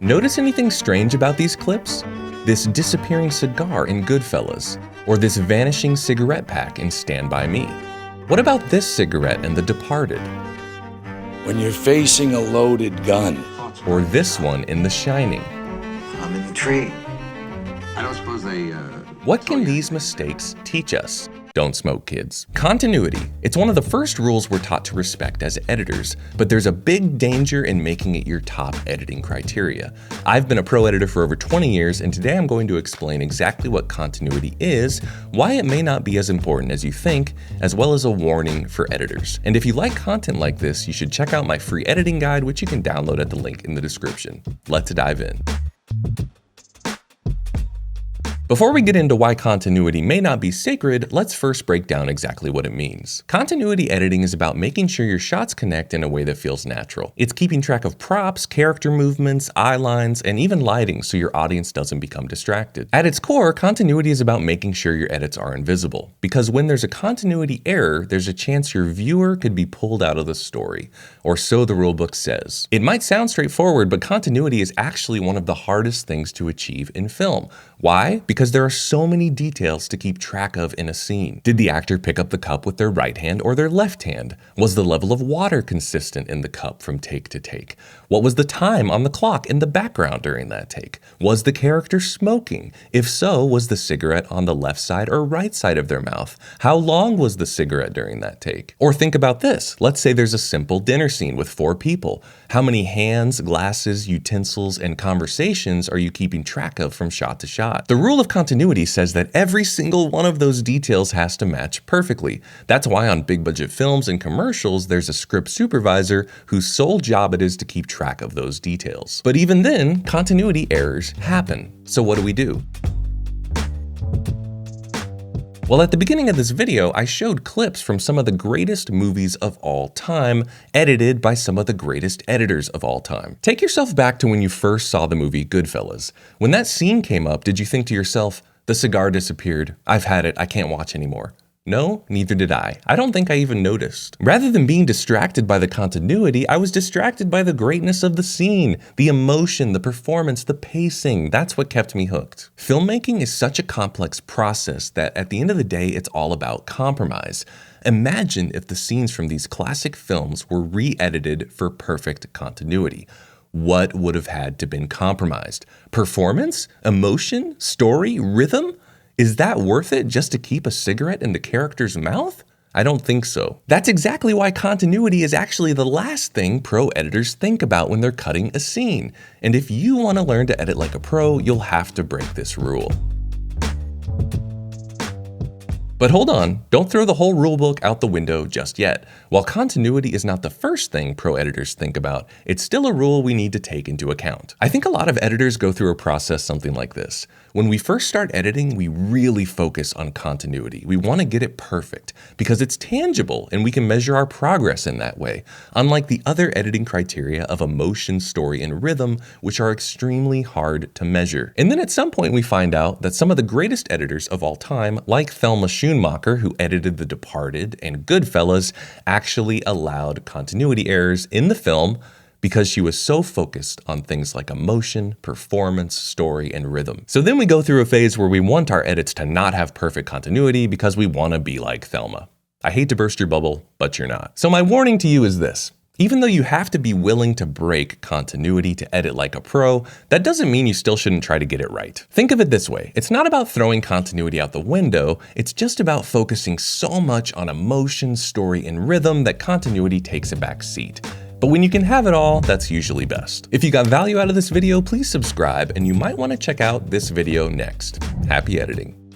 Notice anything strange about these clips? This disappearing cigar in Goodfellas, or this vanishing cigarette pack in Stand By Me? What about this cigarette in The Departed? When you're facing a loaded gun. Or this one in The Shining? I'm in the tree. I don't suppose they, What can these mistakes teach us? Don't smoke, kids. Continuity. It's one of the first rules we're taught to respect as editors, but there's a big danger in making it your top editing criteria. I've been a pro editor for over 20 years, and today I'm going to explain exactly what continuity is, why it may not be as important as you think, as well as a warning for editors. And if you like content like this, you should check out my free editing guide, which you can download at the link in the description. Let's dive in. Before we get into why continuity may not be sacred, let's first break down exactly what it means. Continuity editing is about making sure your shots connect in a way that feels natural. It's keeping track of props, character movements, eye lines, and even lighting so your audience doesn't become distracted. At its core, continuity is about making sure your edits are invisible. Because when there's a continuity error, there's a chance your viewer could be pulled out of the story, or so the rulebook says. It might sound straightforward, but continuity is actually one of the hardest things to achieve in film. Why? Because there are so many details to keep track of in a scene. Did the actor pick up the cup with their right hand or their left hand? Was the level of water consistent in the cup from take to take? What was the time on the clock in the background during that take? Was the character smoking? If so, was the cigarette on the left side or right side of their mouth? How long was the cigarette during that take? Or think about this. Let's say there's a simple dinner scene with 4 people. How many hands, glasses, utensils, and conversations are you keeping track of from shot to shot? The rule of continuity says that every single one of those details has to match perfectly. That's why on big budget films and commercials, there's a script supervisor whose sole job it is to keep track of those details. But even then, continuity errors happen. So what do? Well, at the beginning of this video, I showed clips from some of the greatest movies of all time, edited by some of the greatest editors of all time. Take yourself back to when you first saw the movie Goodfellas. When that scene came up, did you think to yourself, the cigar disappeared, I've had it, I can't watch anymore? No, neither did I. I don't think I even noticed. Rather than being distracted by the continuity, I was distracted by the greatness of the scene, the emotion, the performance, the pacing. That's what kept me hooked. Filmmaking is such a complex process that at the end of the day, it's all about compromise. Imagine if the scenes from these classic films were re-edited for perfect continuity. What would have had to been compromised? Performance? Emotion? Story? Rhythm? Is that worth it just to keep a cigarette in the character's mouth? I don't think so. That's exactly why continuity is actually the last thing pro editors think about when they're cutting a scene. And if you want to learn to edit like a pro, you'll have to break this rule. But hold on, don't throw the whole rulebook out the window just yet. While continuity is not the first thing pro editors think about, it's still a rule we need to take into account. I think a lot of editors go through a process something like this. When we first start editing, we really focus on continuity. We want to get it perfect because it's tangible and we can measure our progress in that way, unlike the other editing criteria of emotion, story, and rhythm, which are extremely hard to measure. And then at some point we find out that some of the greatest editors of all time, like Thelma Schoonmaker, who edited The Departed and Goodfellas, actually allowed continuity errors in the film because she was so focused on things like emotion, performance, story, and rhythm. So then we go through a phase where we want our edits to not have perfect continuity because we want to be like Thelma. I hate to burst your bubble, but you're not. So my warning to you is this. Even though you have to be willing to break continuity to edit like a pro, that doesn't mean you still shouldn't try to get it right. Think of it this way. It's not about throwing continuity out the window. It's just about focusing so much on emotion, story, and rhythm that continuity takes a back seat. But when you can have it all, that's usually best. If you got value out of this video, please subscribe, and you might want to check out this video next. Happy editing.